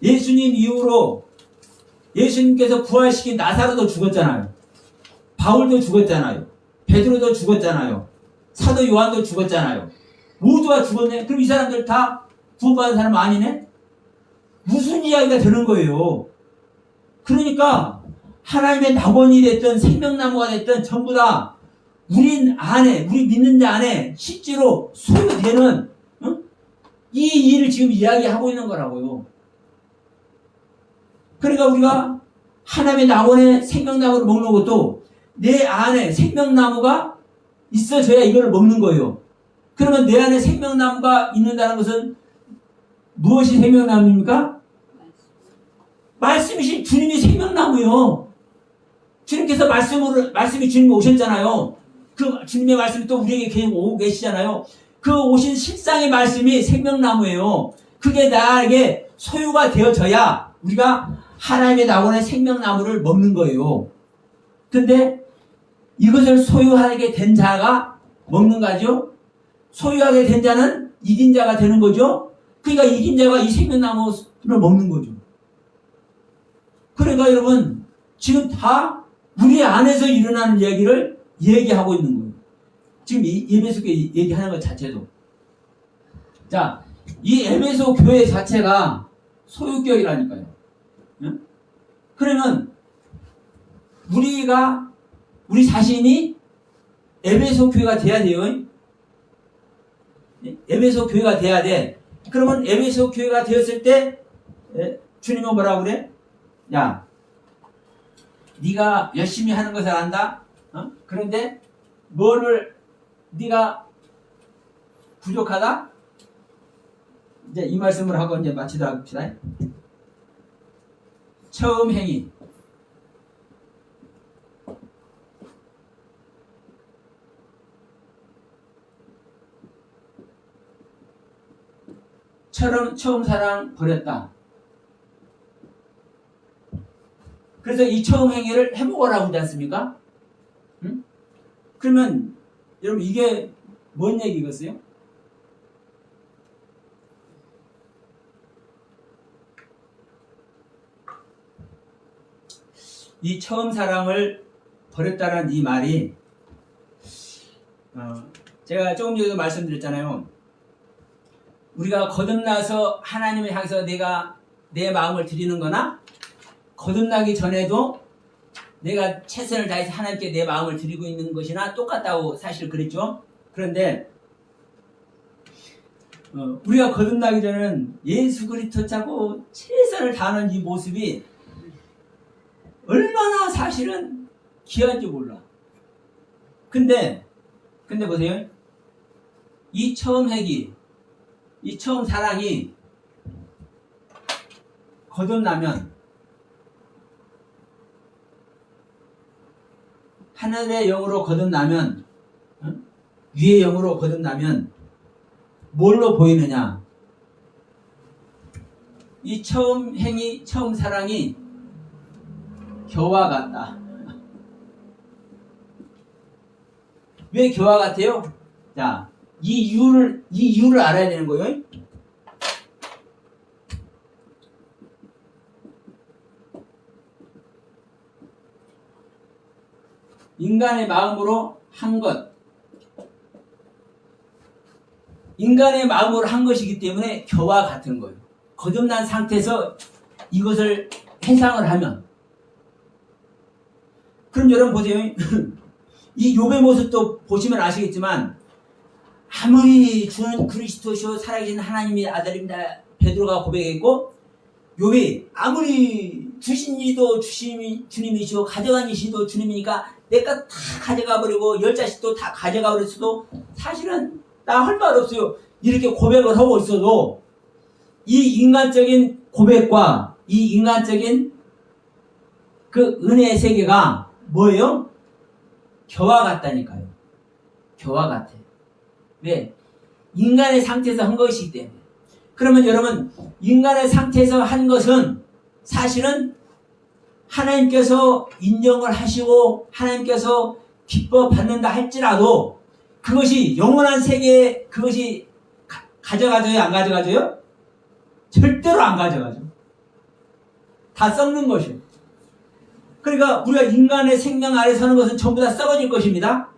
예수님 이후로 예수님께서 부활시킨 나사로도 죽었잖아요. 바울도 죽었잖아요. 베드로도 죽었잖아요. 사도 요한도 죽었잖아요. 모두가 죽었네? 그럼 이 사람들 다 구원받은 사람 아니네? 무슨 이야기가 되는 거예요? 그러니까 하나님의 낙원이 됐든 생명나무가 됐든 전부 다 우리 믿는 자 안에 실제로 소유되는 이 일을 지금 이야기하고 있는 거라고요. 그러니까 우리가 하나님의 낙원의 생명나무를 먹는 것도 내 안에 생명나무가 있어져야 이걸 먹는 거예요. 그러면 내 안에 생명나무가 있는다는 것은 무엇이 생명나무입니까? 말씀이신 주님이 생명나무요. 주님께서 말씀이 주님이 오셨잖아요. 그 주님의 말씀이 또 우리에게 계속 오고 계시잖아요. 그 오신 실상의 말씀이 생명나무예요. 그게 나에게 소유가 되어져야 우리가 하나님의 낙원의 생명나무를 먹는 거예요. 근데 이것을 소유하게 된 자가 먹는 거죠. 소유하게 된 자는 이긴 자가 되는 거죠. 그러니까 이긴 자가 이 생명나무를 먹는 거죠. 그러니까 여러분 지금 다 우리 안에서 일어나는 이야기를 얘기하고 있는 거예요. 지금 이 에베소 교회 얘기하는 것 자체도. 자, 이 에베소 교회 자체가 소유격이라니까요. 응? 그러면 우리 자신이 에베소 교회가 돼야 돼요. 에베소 교회가 돼야 돼. 그러면 에베소 교회가 되었을 때 주님은 뭐라고 그래? 야, 네가 열심히 하는 것을 안다. 그런데 뭐를 네가 부족하다? 이제 이 말씀을 하고 이제 마치도록 합시다. 처음 행위. 처음 사랑 버렸다. 그래서 이 처음 행위를 해보라고 하지 않습니까? 응? 그러면 여러분 이게 뭔 얘기겠어요? 이 처음 사랑을 버렸다는 이 말이 제가 조금 전에도 말씀드렸잖아요. 우리가 거듭나서 하나님을 향해서 내가 내 마음을 드리는 거나 거듭나기 전에도 내가 최선을 다해서 하나님께 내 마음을 드리고 있는 것이나 똑같다고 사실 그랬죠. 그런데 우리가 거듭나기 전에는 예수 그리스도 찾고 최선을 다하는 이 모습이 얼마나 사실은 귀한지 몰라. 근데 보세요. 이 처음 행위, 이 처음 사랑이 거듭나면 하늘의 영으로 거듭나면 위의 영으로 거듭나면 뭘로 보이느냐? 이 처음 행위, 처음 사랑이 겨와 같다. 왜 겨와 같아요? 자, 이 이유를 알아야 되는 거예요. 인간의 마음으로 한 것. 인간의 마음으로 한 것이기 때문에 겨와 같은 거예요. 거듭난 상태에서 이것을 해상을 하면. 그럼 여러분 보세요. 이 욥의 모습도 보시면 아시겠지만 아무리 주는 그리스도시요 살아계신 하나님의 아들입니다. 베드로가 고백했고 욥이 아무리 주신 이도 주님이시오 가져간 이시도 주님이니까 내가 다 가져가 버리고 10자식도 다 가져가 버렸어도 사실은 나 할 말 없어요. 이렇게 고백을 하고 있어도 이 인간적인 고백과 이 인간적인 그 은혜의 세계가 뭐예요? 겨와 같다니까요. 겨와 같아. 왜? 인간의 상태에서 한 것이기 때문에. 그러면 여러분 인간의 상태에서 한 것은 사실은 하나님께서 인정을 하시고 하나님께서 기뻐 받는다 할지라도 그것이 영원한 세계에 그것이 가져가져요? 안 가져가져요? 절대로 안 가져가죠. 다 썩는 것이요. 그러니까 우리가 인간의 생명 아래 서는 것은 전부 다 썩어질 것입니다.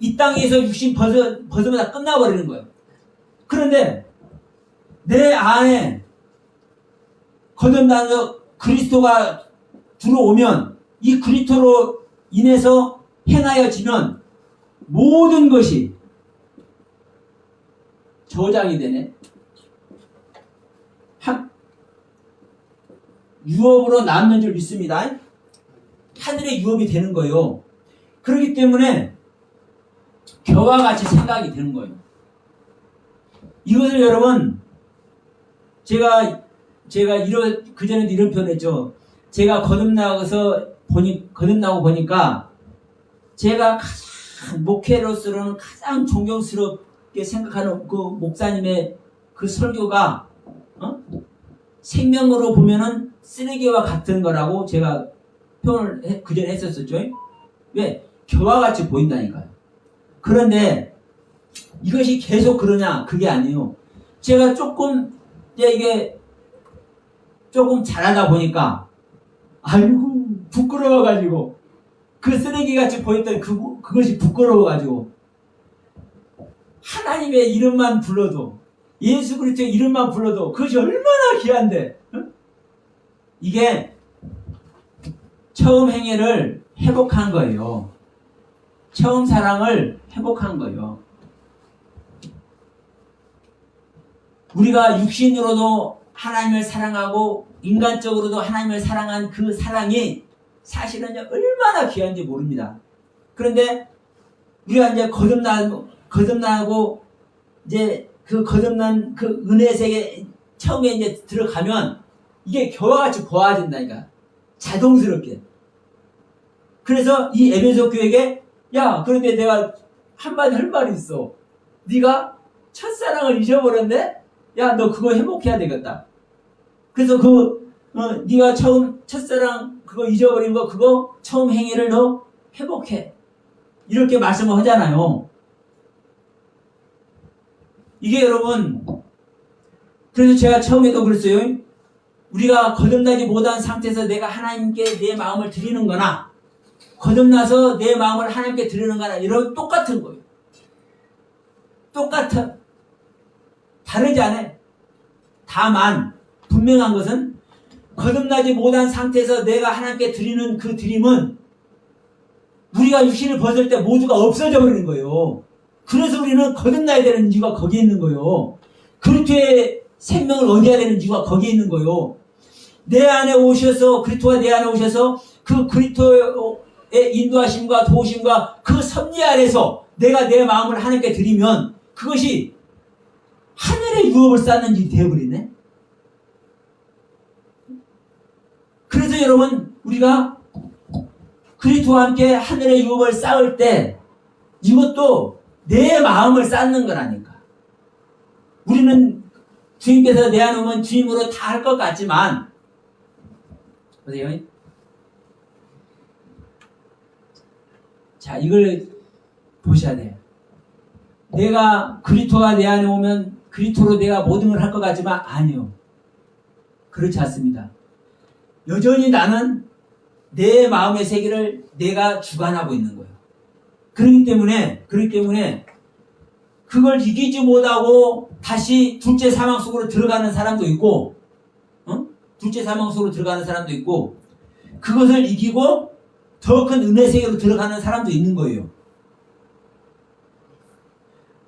이 땅에서 육신 벗으면 다 끝나버리는 거예요. 그런데 내 안에 거듭나서 그리스도가 들어오면 이 그리스도로 인해서 행하여지면 모든 것이 저장이 되네. 유업으로 남는 줄 믿습니다. 하늘의 유업이 되는 거예요. 그렇기 때문에 겨와 같이 생각이 되는 거예요. 이것을 여러분 제가 그전에도 이런 표현을 했죠. 제가 거듭나고 보니까 제가 가장 목회로서는 가장 존경스럽게 생각하는 그 목사님의 그 설교가 생명으로 보면은 쓰레기와 같은 거라고 제가 표현을 그전에 했었었죠. 왜? 교와 같이 보인다니까요. 그런데 이것이 계속 그러냐? 그게 아니에요. 제가 이게 조금 잘하다 보니까 아이고 부끄러워가지고 그 쓰레기같이 보였던 그것이 부끄러워가지고 하나님의 이름만 불러도 예수 그리스도의 이름만 불러도 그것이 얼마나 귀한데 이게 처음 행위를 회복한 거예요. 처음 사랑을 회복한 거예요. 우리가 육신으로도 하나님을 사랑하고 인간적으로도 하나님을 사랑한 그 사랑이 사실은 얼마나 귀한지 모릅니다. 그런데 우리가 이제 거듭나고 이제 그 거듭난 그 은혜 세계 처음에 이제 들어가면 이게 교와 같이 보아진다니까. 자동스럽게. 그래서 이 에베소 교회에게 야, 그런데 내가 한마디 할 말이 있어. 네가 첫사랑을 잊어버렸네? 야, 너 그거 회복해야 되겠다. 그래서 네가 처음 첫사랑 그거 잊어버린 거 그거 처음 행위를 너 회복해. 이렇게 말씀을 하잖아요. 이게 여러분, 그래서 제가 처음에도 그랬어요. 우리가 거듭나지 못한 상태에서 내가 하나님께 내 마음을 드리는 거나 거듭나서 내 마음을 하나님께 드리는 거나 이런 똑같은 거예요. 똑같아. 다르지 않아요. 다만 분명한 것은 거듭나지 못한 상태에서 내가 하나님께 드리는 그 드림은 우리가 육신을 벗을 때 모두가 없어져 버리는 거예요. 그래서 우리는 거듭나야 되는 이유가 거기에 있는 거예요. 그리스도의 생명을 얻어야 되는 이유가 거기에 있는 거예요. 내 안에 오셔서 그리스도가 내 안에 오셔서 그 그리스도의 인도하심과 도우심과 그 섭리 아래서 내가 내 마음을 하나님께 드리면 그것이 하늘의 유업을 쌓는 일이 되어버리네. 그래서 여러분 우리가 그리스도와 함께 하늘의 유업을 쌓을 때 이것도 내 마음을 쌓는 거라니까. 우리는 주님께서 내 안에 오면 주님으로 다 할 것 같지만 보세요. 자, 이걸 보셔야 돼요. 내가 그리스도가 내 안에 오면 그리스도로 내가 모든 걸 할 것 같지만 아니요. 그렇지 않습니다. 여전히 나는 내 마음의 세계를 내가 주관하고 있는 거예요. 그렇기 때문에 그걸 이기지 못하고 다시 둘째 사망 속으로 들어가는 사람도 있고, 둘째 사망 속으로 들어가는 사람도 있고, 그것을 이기고 더 큰 은혜 세계로 들어가는 사람도 있는 거예요.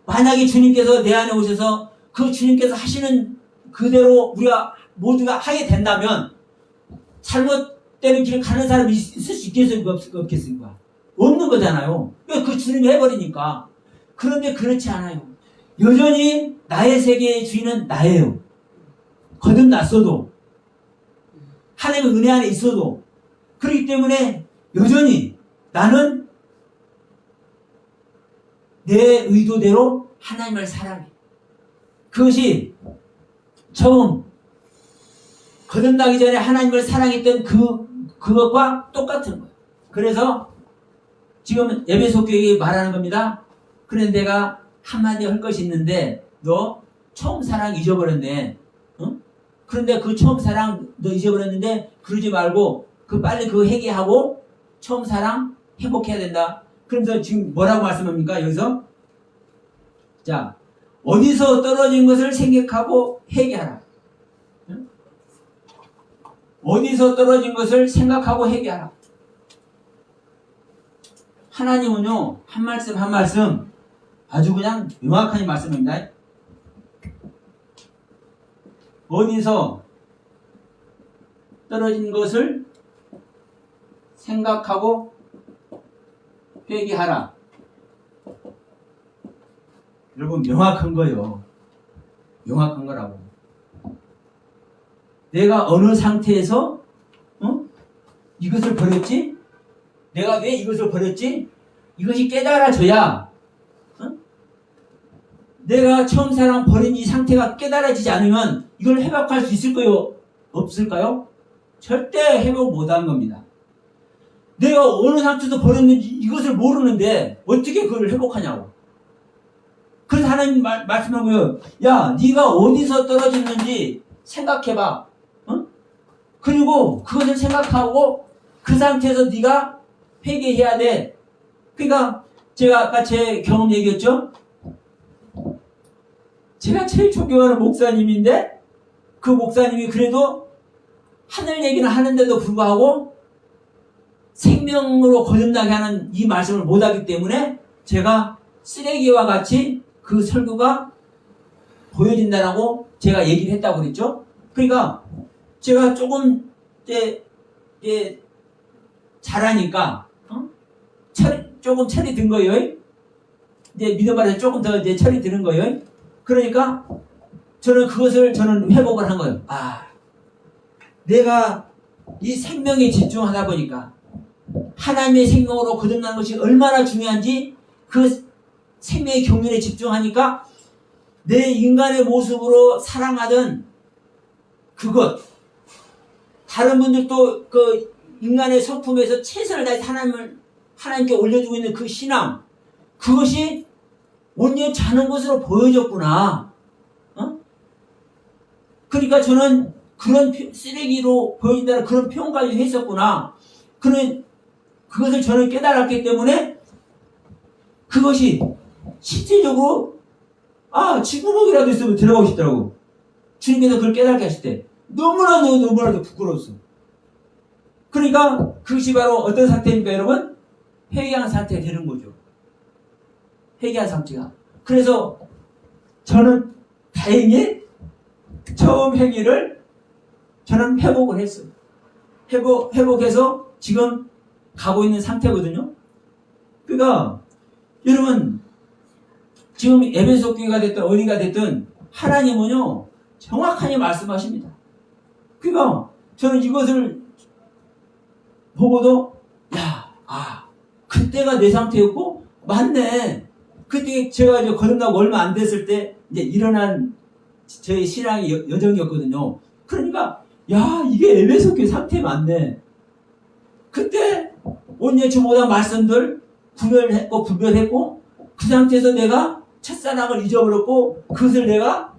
만약에 주님께서 내 안에 오셔서 그 주님께서 하시는 그대로 우리가 모두가 하게 된다면 잘못되는 길을 가는 사람이 있을 수 있겠습니까? 없겠습니까? 없는 거잖아요. 그 주님이 해버리니까. 그런데 그렇지 않아요. 여전히 나의 세계의 주인은 나예요. 거듭났어도 하나님의 은혜 안에 있어도. 그렇기 때문에 여전히 나는 내 의도대로 하나님을 사랑해. 그것이 처음 거듭나기 전에 하나님을 사랑했던 그것과 똑같은 거예요. 그래서 지금 에베소 교회에 말하는 겁니다. 그런데 내가 한마디 할 것이 있는데 너 처음 사랑 잊어버렸네. 응? 그런데 그 처음 사랑 너 잊어버렸는데 그러지 말고 빨리 그거 회개하고 처음 사랑 회복해야 된다. 그러면서 지금 뭐라고 말씀합니까? 여기서 자, 어디서 떨어진 것을 생각하고 회개하라. 응? 어디서 떨어진 것을 생각하고 회개하라. 하나님은요, 한 말씀 한 말씀 아주 그냥 명확하게 말씀합니다. 어디서 떨어진 것을 생각하고 회개하라. 여러분, 명확한 거예요. 명확한 거라고. 내가 어느 상태에서 이것을 버렸지? 내가 왜 이것을 버렸지? 이것이 깨달아져야 내가 처음 사랑 버린 이 상태가 깨달아지지 않으면 이걸 회복할 수 있을까요? 없을까요? 절대 회복 못한 겁니다. 내가 어느 상태에서 버렸는지 이것을 모르는데 어떻게 그걸 회복하냐고. 그래서 하나님 말씀한 거예요. 야, 네가 어디서 떨어졌는지 생각해봐. 어? 그리고 그것을 생각하고 그 상태에서 네가 회개해야 돼. 그러니까 제가 아까 제 경험 얘기했죠. 제가 제일 존경하는 목사님인데 그 목사님이 그래도 하늘 얘기는 하는데도 불구하고 생명으로 거듭나게 하는 이 말씀을 못하기 때문에 제가 쓰레기와 같이 그 설교가 보여진다라고 제가 얘기를 했다고 그랬죠. 그러니까 제가 조금 이제 잘하니까 조금 철이 든 거예요. 이제 믿음 안에서 조금 더 이제 철이 드는 거예요. 그러니까 저는 그것을 회복을 한 거예요. 아, 내가 이 생명에 집중하다 보니까 하나님의 생명으로 거듭나는 것이 얼마나 중요한지 그 생명의 경륜에 집중하니까 내 인간의 모습으로 사랑하던 그것, 다른 분들도 그 인간의 성품에서 최선을 다해서 하나님께 올려주고 있는 그 신앙, 그것이 온전치 않은 것으로 보여졌구나. 어? 그러니까 저는 그런 쓰레기로 보인다는 그런 표현까지 했었구나. 그것을 저는 깨달았기 때문에 그것이 실질적으로 지구멍이라도 있으면 들어가고 싶더라고. 주님께서 그걸 깨닫게 하실 때 너무나도 부끄러웠어. 그러니까 그것이 바로 어떤 상태입니까, 여러분? 회개한 상태가 되는 거죠. 회개한 상태가. 그래서 저는 다행히 처음 회개를 저는 회복을 했어요. 회복해서 지금 가고 있는 상태거든요. 그러니까 여러분 지금 에베소 교회가 됐든 어디가 됐든 하나님은요 정확하게 말씀하십니다. 그러니까 저는 이것을 보고도 그때가 내 상태였고 맞네. 그때 제가 이제 거듭나고 얼마 안 됐을 때 이제 일어난 저의 신앙의 여정이었거든요. 그러니까 이게 에베소 교회 상태 맞네. 그때 온전치 못한 말씀들 분별했고 그 상태에서 내가 첫사랑을 잊어버렸고 그것을 내가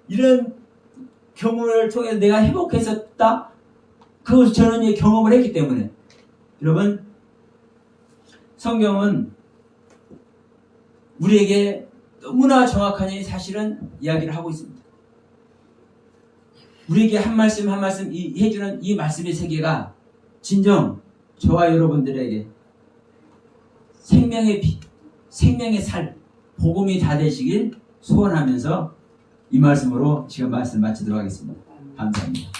이런 경험을 통해 내가 회복했었다. 그것을 저는 이제 경험을 했기 때문에 여러분 성경은 우리에게 너무나 정확하게 사실은 이야기를 하고 있습니다. 우리에게 한 말씀 한 말씀 해주는 이 말씀의 세계가 진정 저와 여러분들에게 생명의 빛, 생명의 살, 복음이 다 되시길 소원하면서 이 말씀으로 지금 말씀 마치도록 하겠습니다. 감사합니다.